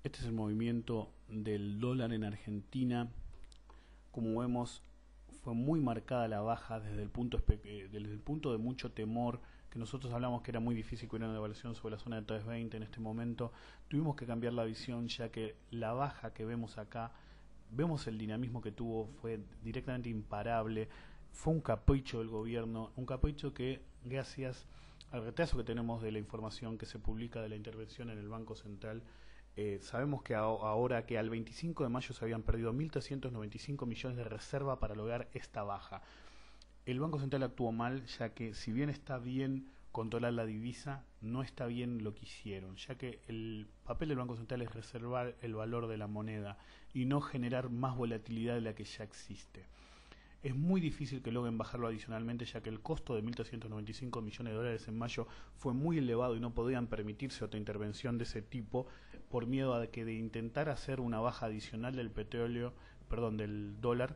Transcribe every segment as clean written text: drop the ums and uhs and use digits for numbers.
Este es el movimiento del dólar en Argentina. Como vemos, fue muy marcada la baja desde el punto de mucho temor, que nosotros hablamos que era muy difícil que hubiera una devaluación sobre la zona de 320 en este momento. Tuvimos que cambiar la visión, ya que la baja que vemos acá, vemos el dinamismo que tuvo, fue directamente imparable. Fue un capricho del gobierno, un capricho que gracias al retraso que tenemos de la información que se publica de la intervención en el Banco Central, sabemos que ahora que al 25 de mayo se habían perdido 1.395 millones de reserva para lograr esta baja. El Banco Central actuó mal, ya que si bien está bien controlar la divisa, no está bien lo que hicieron, ya que el papel del Banco Central es reservar el valor de la moneda y no generar más volatilidad de la que ya existe. Es muy difícil que logren bajarlo adicionalmente, ya que el costo de 1.395 millones de dólares en mayo fue muy elevado y no podían permitirse otra intervención de ese tipo por miedo a que de intentar hacer una baja adicional del del dólar,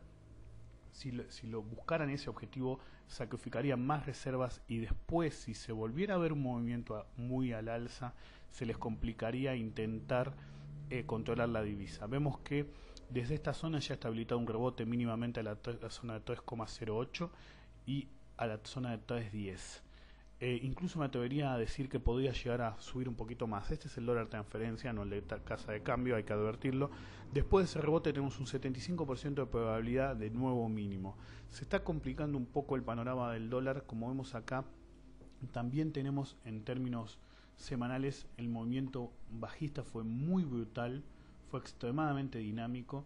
si lo buscaran ese objetivo, sacrificarían más reservas y después, si se volviera a ver un movimiento muy al alza, se les complicaría intentar controlar la divisa. Vemos que desde esta zona ya está habilitado un rebote mínimamente a la zona de 3,08 y a la zona de 3,10. Incluso me atrevería a decir que podría llegar a subir un poquito más. Este es el dólar transferencia, no el de casa de cambio, hay que advertirlo. Después de ese rebote tenemos un 75% de probabilidad de nuevo mínimo. Se está complicando un poco el panorama del dólar, como vemos acá. También tenemos en términos semanales el movimiento bajista fue muy brutal, fue extremadamente dinámico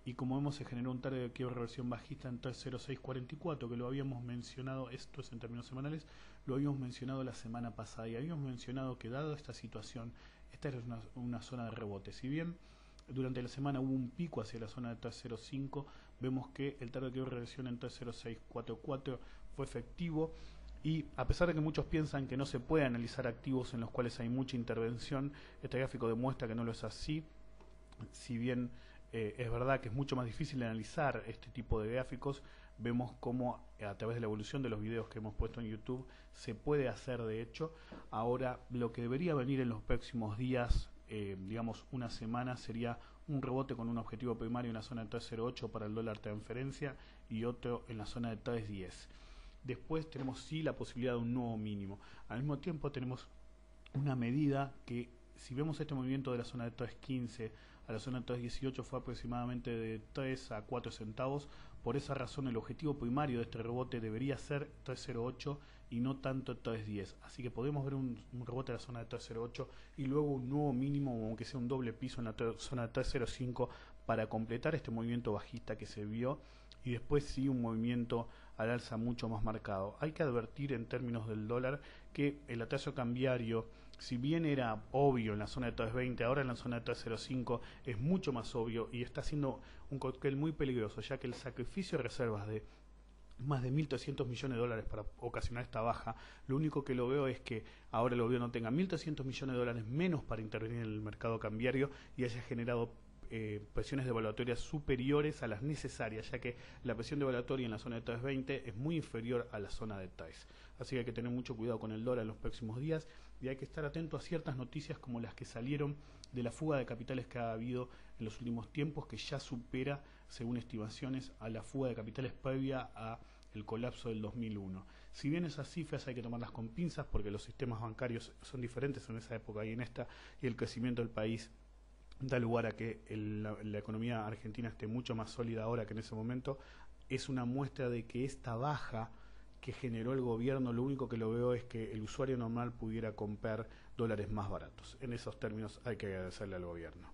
y como vemos se generó un target de quiebre reversión bajista en 30644, que lo habíamos mencionado, esto es en términos semanales, lo habíamos mencionado la semana pasada y habíamos mencionado que dado esta situación, esta era una zona de rebote. Si bien durante la semana hubo un pico hacia la zona de 305, vemos que el target de quiebre reversión en 30644 fue efectivo. Y a pesar de que muchos piensan que no se puede analizar activos en los cuales hay mucha intervención, este gráfico demuestra que no lo es así. Si bien es verdad que es mucho más difícil analizar este tipo de gráficos, vemos cómo a través de la evolución de los videos que hemos puesto en YouTube se puede hacer de hecho. Ahora lo que debería venir en los próximos días, digamos una semana, sería un rebote con un objetivo primario en la zona de 308 para el dólar transferencia y otro en la zona de 310. Después tenemos sí la posibilidad de un nuevo mínimo. Al mismo tiempo tenemos una medida que, si vemos este movimiento de la zona de 3.15 a la zona de 3.18, fue aproximadamente de 3 a 4 centavos. Por esa razón el objetivo primario de este rebote debería ser 3.08 y no tanto 3.10. Así que podemos ver un rebote de la zona de 3.08 y luego un nuevo mínimo, aunque sea un doble piso en la zona de 3.05 para completar este movimiento bajista que se vio, y después sí un movimiento al alza mucho más marcado. Hay que advertir en términos del dólar que el atraso cambiario, si bien era obvio en la zona de 320, ahora en la zona de 305 es mucho más obvio y está siendo un cóctel muy peligroso, ya que el sacrificio de reservas de más de 1.300 millones de dólares para ocasionar esta baja, lo único que lo veo es que ahora el gobierno tenga 1.300 millones de dólares menos para intervenir en el mercado cambiario y haya generado presiones devaluatorias superiores a las necesarias, ya que la presión devaluatoria en la zona de 320 es muy inferior a la zona de 3. Así que hay que tener mucho cuidado con el dólar en los próximos días y hay que estar atento a ciertas noticias como las que salieron de la fuga de capitales que ha habido en los últimos tiempos, que ya supera, según estimaciones, a la fuga de capitales previa a el colapso del 2001. Si bien esas cifras hay que tomarlas con pinzas porque los sistemas bancarios son diferentes en esa época y en esta, y el crecimiento del país da lugar a que la economía argentina esté mucho más sólida ahora que en ese momento, es una muestra de que esta baja que generó el gobierno, lo único que lo veo es que el usuario normal pudiera comprar dólares más baratos. En esos términos hay que agradecerle al gobierno.